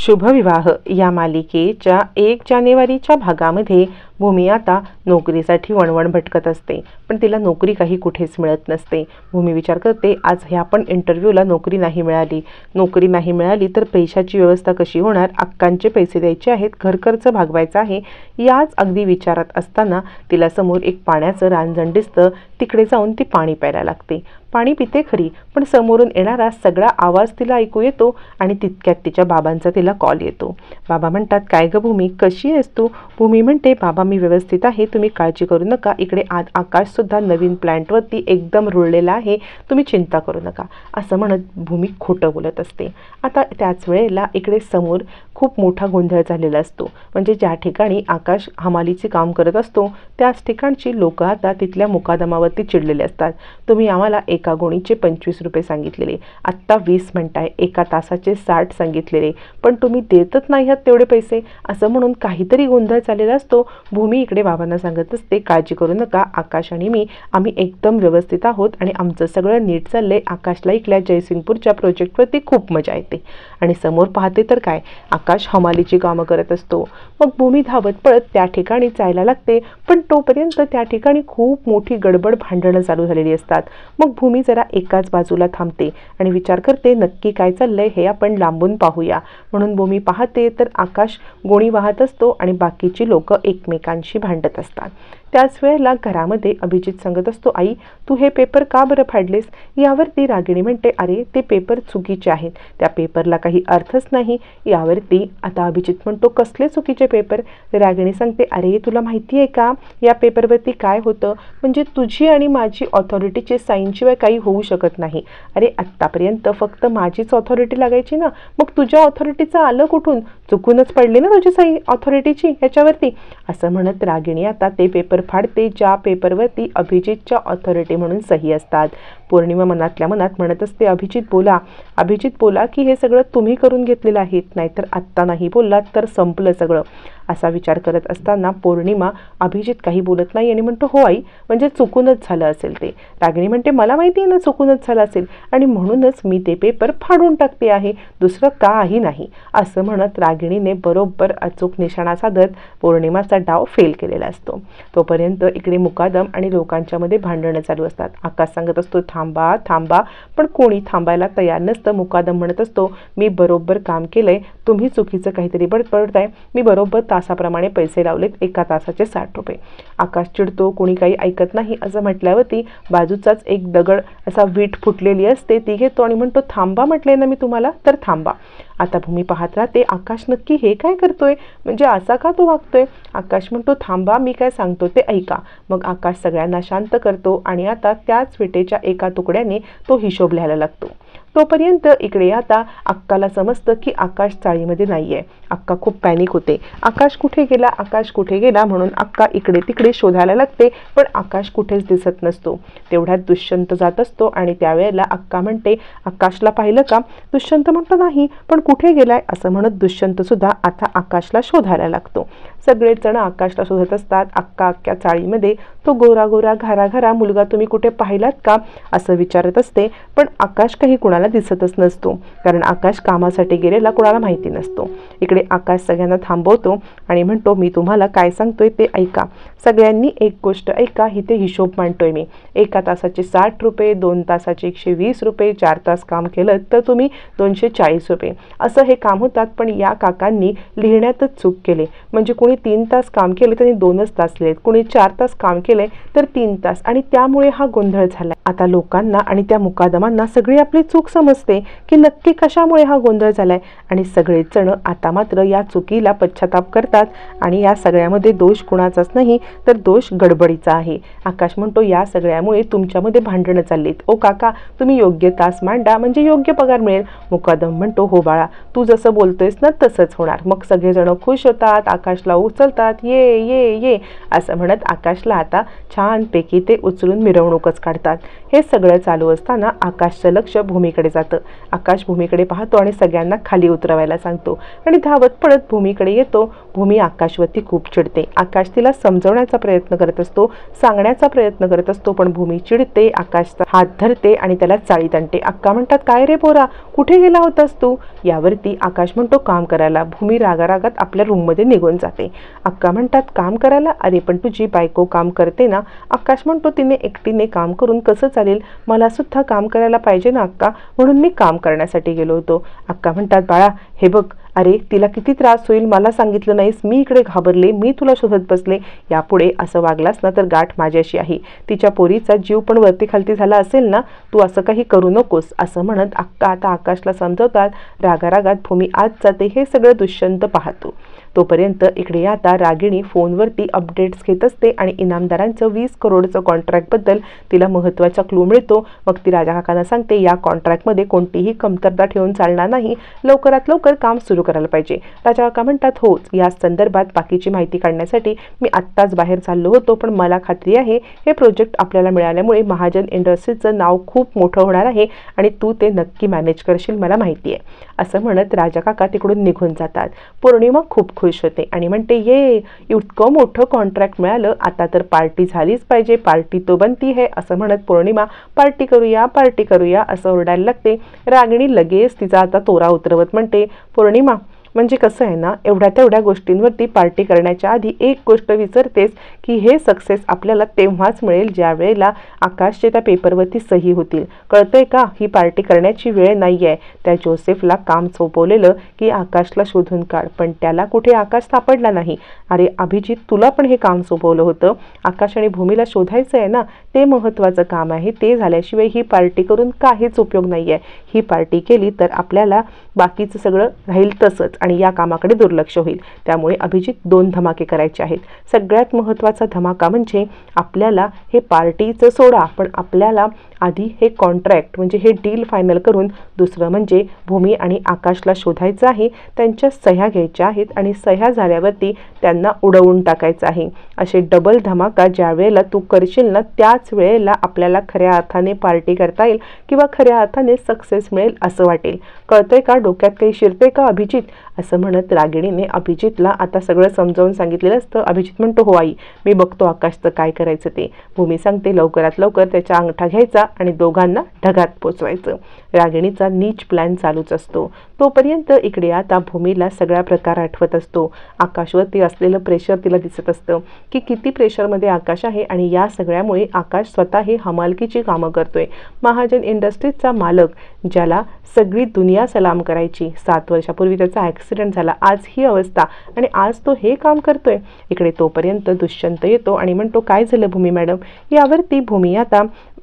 शुभविवाह या मालिकेच्या 1 जानेवारीच्या भागामध्ये भूमी आता नोकरीसाठी वणवण भटकत असते, पण तिला नोकरी काही कुठेच मिळत नसते। भूमी विचार करते, आज ह्या पण इंटरव्ह्यूला नोकरी नाही मिळाली तर पैशाची व्यवस्था कशी होणार, अक्कांचे पैसे द्यायचे आहेत, घर खर्च भागवायचा आहे। याच अगदी विचारात असताना तिला समोर एक पाण्याचं रांजण दिसतं। तिकडे जाऊन ती पाणी प्यायला लागते। पाणी पिते खरी, पण समोरून येणारा सगळा आवाज तिला ऐकू येतो आणि तितक्यात तिच्या बाबांचा तिला कॉल येतो। बाबा म्हणतात, काय ग भूमी, कशी आहेस तू? भूमी म्हणते, बाबा मी व्यवस्थित आहे, तुम्ही काळजी करू नका। इकडे आज आकाशसुद्धा नवीन प्लॅन्टवरती एकदम रुळलेला आहे, तुम्ही चिंता करू नका, असं म्हणत भूमी खोटं बोलत असते। आता त्याच वेळेला इकडे समोर खूप मोठा गोंधळ झालेला असतो। म्हणजे ज्या ठिकाणी आकाश हमालीचे काम करत असतो त्याच ठिकाणची लोक आता तिथल्या मुकादमावरती चिडलेले असतात। तुम्ही आम्हाला एका गोणीचे 25 रुपये सांगितलेले, आत्ता 20 म्हणताय, एका तासाचे 60 सांगितलेले, पण तुम्ही देतच नाही आहात तेवढे पैसे, असं म्हणून काहीतरी गोंधळ चाललेला असतो। भूमी इकडे बाबांना सांगत असते, काळजी करू नका, आकाश आणि आम्ही एकदम व्यवस्थित आहोत आणि आमचं सगळं नीट चाललंय। आकाशला इकल्या जयसिंगपूरच्या प्रोजेक्टवरती खूप मजा येते। आणि समोर पाहते तर काय, आकाश हमालीची कामं करत असतो। मग भूमी धावत पळत त्या ठिकाणी जायला लागते, पण तोपर्यंत त्या ठिकाणी खूप मोठी गडबड भांडणं चालू झालेली असतात। मग भूमी जरा एकाच बाजूला थांबते आणि विचार करते, नक्की काय चाललंय हे आपण लांबून पाहूया। म्हणून भूमी पाहते तर आकाश गोणी वाहत असतो आणि बाकीची लोक एकमेकांशी भांडत असतात। त्याच वेळेला घरामध्ये अभिजित सांगत असतो, आई तू हे पेपर का बरं फाडलेस? यावरती रागिणी म्हणते, अरे ते पेपर चुकीचे आहेत, त्या पेपरला काही अर्थच नाही। यावरती आता अभिजित म्हणतो, कसले चुकीचे पेपर? रागिणी सांगते, अरे तुला माहिती आहे का या पेपरवरती काय होतं? म्हणजे तुझी आणि माझी ऑथॉरिटीची साईनशिवाय काही होऊ शकत नाही। अरे आत्तापर्यंत फक्त माझीच ऑथॉरिटी लागायची ना, मग तुझ्या ऑथॉरिटीचं आलं कुठून? चुकूनच पडली ना तुझी सही ऑथॉरिटीची ह्याच्यावरती, असं म्हणत रागिणी आता ते पेपर फाडते ज्या पेपरवरती अभिजितच्या ऑथॉरिटी म्हणून सही असतात। पौर्णिमा मनातल्या मनात म्हणत असते, अभिजित बोला की हे सगळं तुम्ही करून घेतलेलं आहे, नाहीतर आत्ता नाही बोललात तर संपलं सगळं, असा विचार करत असताना पौर्णिमा अभिजित काही बोलत नाही आणि म्हणतो, हो आई, म्हणजे चुकूनच झालं असेल ते। रागिणी म्हणते, मला माहिती आहे ना चुकूनच झालं असेल आणि म्हणूनच मी ते पेपर फाडून टाकते आहे, दुसरं काही नाही, असं म्हणत रागिणीने बरोबर अचूक निशाणा साधत पौर्णिमाचा डाव फेल केलेला असतो। तोपर्यंत इकडे मुकादम आणि लोकांच्या मध्ये भांडणं चालू असतात। आकाश सांगत असतो, थांबा, पण कोणी थांबायला तयार नसतं। मुकादम म्हणत असतो, मी बरोबर काम केलंय, तुम्ही चुकीचं काहीतरी बडबडताय, मी बरोबर तासाप्रमाणे पैसे लावलेत, एका तासाचे 60 रुपये। आकाश चिडतो, कोणी काही ऐकत नाही असं म्हटल्यावरती बाजूचाच एक दगड असा वीट फुटलेली असते ती घेतो आणि म्हणतो, थांबा म्हटले ना मी तुम्हाला, तर थांबा। आता भूमी पाहत राहते, आकाश नक्की हे काय करतोय, म्हणजे असा का तो वागतोय? आकाश म्हणतो, थांबा, मी काय सांगतो ते ऐका। मग आकाश सगळ्यांना शांत करतो आणि आता त्याच विटेच्या एका तुकड्याने तो हिशोब लिहायला लागतो। तोपर्यंत इकडे आता अक्काला समजतं की आकाश चाळीमध्ये नाहीये। अक्का खूप पॅनिक होते, आकाश कुठे गेला म्हणून अक्का इकडे तिकडे शोधायला लागते, पण आकाश कुठेच दिसत नसतो। तेवढ्यात दुष्यंत जात असतो आणि त्यावेळेला अक्का म्हणते, आकाशला पाहिलं का? दुष्यंत म्हणतो, नाही, पण कुठे गेलाय? असं म्हणत दुष्यंत सुद्धा आता आकाशला शोधायला लागतो। सगळेच जण आकाशला शोधत असतात। अक्का चाळीमध्ये तो गोरा घारा मुलगा तुम्ही कुठे पाहिलात का, असं विचारत असते, पण आकाश काही कुणाला दिसतच नसतो, कारण आकाश कामासाठी गेलेला कुणाला माहिती नसतो। इकडे आकाश सगळ्यांना थांबवतो आणि म्हणतो, मी तुम्हाला काय सांगतोय ते ऐका, सगळ्यांनी एक गोष्ट ऐका, इथे हिशोब मांडतोय मी, एका तासाचे 60 रुपये, 2 तासाचे 120 रुपये, 4 तास काम केलं तर तुम्ही 240 रुपये, असं हे काम होतात। पण या काकांनी लिहिण्यातच चूक केले, म्हणजे कोणी 3 तास काम केले त्यांनी 2च तास लिहिलेत, कोणी 4 तास काम केले तर 3 तास, आणि त्यामुळे हा गोंधळ झाला। आता लोकांना आणि त्या मुकादमांना सगळी आपली चूक समजते की नक्की कशामुळे हा गोंधळ झालाय, आणि सगळेच जण आता मात्र या चुकीला पश्चाताप करतात आणि या सगळ्यामध्ये दोष कुणाचाच नाही तर दोष गडबडीचा आहे। आकाश म्हणतो, या सगळ्यामुळे तुमच्यामध्ये भांडणं चाललीत, ओ काका तुम्ही योग्य तास मांडा म्हणजे योग्य पगार मिळेल। मुकादम म्हणतो, हो बाळा, तू जसं बोलतोयस ना तसंच होणार। मग सगळेजण खुश होतात, आकाशला उचलतात, ये असं म्हणत आकाशला आता छानपैकी ते उचलून मिरवणूकच काढतात। हे सगळं चालू असताना आकाशचं लक्ष भूमीकडे जातं। आकाश भूमीकडे पाहतो आणि सगळ्यांना खाली उतरवायला सांगतो आणि धावत पळत भूमीकडे येतो। भूमी आकाशवरती खूप चिडते, आकाश तिला समजवण्याचा प्रयत्न करत असतो, सांगण्याचा प्रयत्न करत असतो, पण भूमी चिडते, आकाशचा हात धरते आणि त्याला चाळीत आणते। अक्का म्हणतात, काय रे पोरा, कुठे गेला होतास तू? यावरती आकाश म्हणतो काम करायला. भूमी रागारागात आपल्या रूममध्ये निघून जाते. अक्का म्हणतात काम करायला? अरे पण तुझी बायको काम करते ना. आकाश म्हणतो तिने एकटीने काम करून कसं चालेल, मला सुद्धा काम करायला पाहिजे ना अक्का, म्हणून मी काम करण्यासाठी गेलो होतो. अक्का म्हणतात बाळा हे बघ, अरे तिला किती त्रास होईल मला सांगितलं नाहीस, मी इकडे घाबरले, मी तुला शोधत बसले, यापुढे असं वागलास ना तर गाठ माझ्याशी आहे. तिच्या पोरीचा जीव पण वरती खालती झाला असेल ना, तू असं काही करू नकोस असं म्हणत अक्का आता आकाशला समजवतात. रागारागात भूमी आत जाते. हे सगळं दुष्यंत पाहतो. तोपर्यंत इकडे आता रागिणी फोनवरती अपडेट्स घेत असते आणि इनामदारांचं 20 करोडचं कॉन्ट्रॅक्टबद्दल तिला महत्त्वाचा क्लू मिळतो. मग ती राजा काकांना सांगते या कॉन्ट्रॅक्टमध्ये कोणतीही कमतरता ठेवून चालणार नाही, लवकरात लवकर काम सुरू करायला पाहिजे. राजा काका म्हणतात हो, या संदर्भात बाकीची माहिती काढण्यासाठी मी आत्ताच बाहेर चाललो होतो, पण मला खात्री आहे हे प्रोजेक्ट आपल्याला मिळाल्यामुळे महाजन इंडस्ट्रीजचं नाव खूप मोठं होणार आहे आणि तू ते नक्की मॅनेज करशील मला माहिती आहे असं म्हणत राजा काका तिकडून निघून जातात. पौर्णिमा खूप खुश होते आणि म्हणते ये इतकं मोठं कॉन्ट्रॅक्ट मिळालं, आता तर पार्टी झालीच पाहिजे, पार्टी तो बनती है असं म्हणत पौर्णिमा पार्टी करूया असं ओरडायला लागते. रागिणी लगेच तिचा आता तोरा उतरवत म्हणते पौर्णिमा म्हणजे कसं आहे ना, एवढ्या तेवढ्या गोष्टींवरती पार्टी करण्याच्या आधी एक गोष्ट विसरतेस की हे सक्सेस आपल्याला तेव्हाच मिळेल ज्या वेळेला आकाशचे त्या पेपरवरती सही होतील. कळतंय का, ही पार्टी करण्याची वेळ नाही आहे. त्या जोसेफला काम सोपवलेलं की आकाशला शोधून काढ, पण त्याला कुठे आकाश सापडला नाही. अरे अभिजित तुला पण हे काम सोपवलं होतं, आकाश आणि भूमीला शोधायचं आहे ना, ते महत्त्वाचं काम आहे. ते झाल्याशिवाय ही पार्टी करून काहीच उपयोग नाही आहे. ही पार्टी केली तर आपल्याला बाकीचं सगळं राहील तसंच आणि या कामाकडे दुर्लक्ष होईल. त्यामुळे अभिजित 2 धमाके करायचे आहेत. सगळ्यात महत्त्वाचा धमाका म्हणजे आपल्याला हे पार्टीचं सोडा, पण आपल्याला आधी हे कॉन्ट्रॅक्ट म्हणजे हे डील फायनल करून दुसरं म्हणजे भूमी आणि आकाशला शोधायचं आहे, त्यांच्या सह्या घ्यायच्या आहेत आणि सह्या झाल्यावरती त्यांना उडवून टाकायचं आहे. असे डबल धमाका ज्या वेळेला तू करशील ना, त्याच वेळेला आपल्याला खऱ्या अर्थाने पार्टी करता येईल किंवा खऱ्या अर्थाने सक्सेस मिळेल असं वाटेल. कळतंय का, डोक्यात काही शिरते का अभिजित असं म्हणत रागिणीने अभिजितला आता सगळं समजावून सांगितलेलं असतं. अभिजित म्हणतो हो आई, मी बघतो आकाशचं काय करायचं ते. भूमी सांगते लवकरात लवकर त्याचा अंगठा घ्यायचा आणि दोघांना ढगात पोचवायचं. रागिणीचा नीच प्लॅन चालूच असतो. तोपर्यंत इकडे आता भूमीला सगळा प्रकार आठवत असतो. आकाशवरती असलेलं प्रेशर तिला दिसत असतं की किती प्रेशरमध्ये आकाश आहे आणि या सगळ्यामुळे आकाश स्वतः हे हमालकीची कामं करतोय. महाजन इंडस्ट्रीजचा मालक ज्याला सगळी दुनिया सलाम करायची, 7 वर्षापूर्वी त्याचा ॲक्सिडेंट झाला, आज ही अवस्था आणि आज तो हे काम करतोय. इकडे तोपर्यंत दुष्यंत येतो आणि म्हणतो काय झालं भूमी मॅडम. यावरती भूमी आता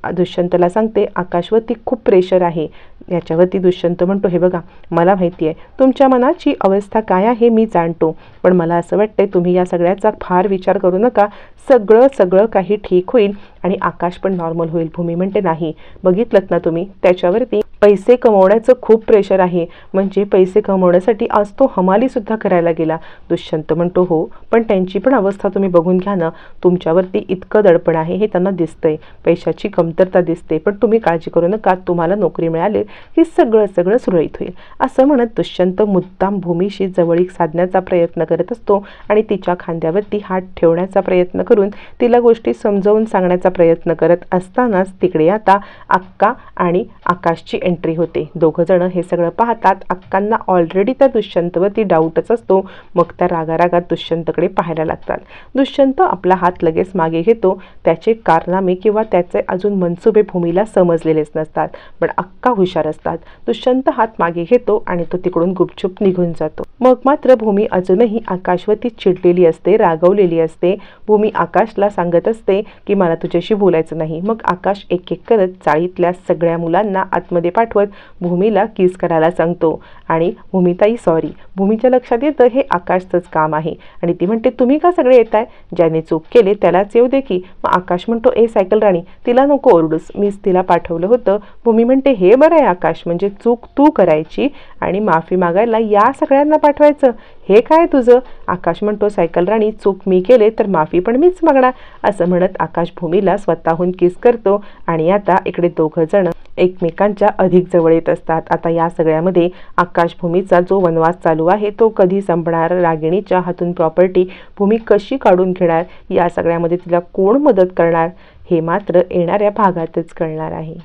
दुष्यंतला सांगते आकाशवरती खूप प्रेशर आहे. याच्यावरती दुष्यंत म्हणतो हे बघा, मला माहिती आहे तुमच्या मनाची अवस्था काय आहे, मी जाणतो, पण मला असं वाटतंय तुम्ही या सगळ्याचा फार विचार करू नका, सगळं काही ठीक होईल आणि आकाश पण नॉर्मल होईल. भूमी म्हणते नाही, बघितलं ना तुम्ही, त्याच्यावरती पैसे कमवण्याचं खूप प्रेशर आहे, म्हणजे पैसे कमवण्यासाठी आज तो हमालीसुद्धा करायला गेला. दुष्यंत म्हणतो हो, पण त्यांची पण अवस्था तुम्ही बघून घ्या ना, तुमच्यावरती इतकं दडपण आहे हे त्यांना दिसतंय, पैशाची कमतरता दिसते, पण तुम्ही काळजी करू नका, तुम्हाला नोकरी मिळाली की सगळं सुरळीत होईल असं म्हणत दुष्यंत मुद्दाम भूमीशी जवळीक साधण्याचा प्रयत्न करत असतो आणि तिच्या खांद्यावरती हात ठेवण्याचा प्रयत्न करून तिला गोष्टी समजावून सांगण्याचा प्रयत्न करत असतानाच तिकडे आता अक्का आणि आकाशची एंट्री होते. दोघं जण हे सगळं पाहतात. अक्कांना ऑलरेडी त्या दुष्यंतवरती डाऊटच असतो. मग त्या रागारागात दुष्यंतकडे पाहायला लागतात. दुष्यंत आपला हात लगेच मागे घेतो. त्याचे कारनामे किंवा त्याचे अजून मनसुबे भूमीला समजलेलेच नसतात, पण अक्का हुशार असतात. दुष्यंत हात मागे घेतो आणि तो तिकडून गुपचूप निघून जातो. मग मात्र भूमी अजूनही आकाशवरती चिडलेली असते, रागवलेली असते. भूमी आकाशला सांगत असते की मला तुझ्याशी बोलायचं नाही. मग आकाश एक एक करत चाळीतल्या सगळ्या मुलांना आतमध्ये पाठवत भूमीला किस करायला सांगतो आणि भूमिताई सॉरी. भूमीच्या लक्षात येतं हे आकाशचंच काम आहे आणि ती म्हणते तुम्ही का सगळे येताय, ज्याने चूक केले त्यालाच येऊ दे की. मग आकाश म्हणतो ए सायकल राणी, तिला नको ओरडूस, मीच तिला पाठवलं होतं. भूमी म्हणते हे बरं आहे आकाश, म्हणजे चूक तू करायची आणि माफी मागायला या सगळ्यांना पाठवायचं, हे काय तुझं. आकाश म्हणतो सायकल राणी, चूक मी केले तर माफी पण मीच मागणार असं म्हणत आकाश भूमीला स्वतःहून किस करतो आणि आता इकडे दोघं जण एकमेकांच्या अधिक जवळ येत असतात. आता या सगळ्यामध्ये आकाश भूमीचा जो वनवास चालू आहे तो कधी संपणार, रागिणीच्या हातून प्रॉपर्टी भूमी कशी काढून घेणार, या सगळ्यामध्ये तिला कोण मदत करणार हे मात्र येणाऱ्या भागातच कळणार आहे.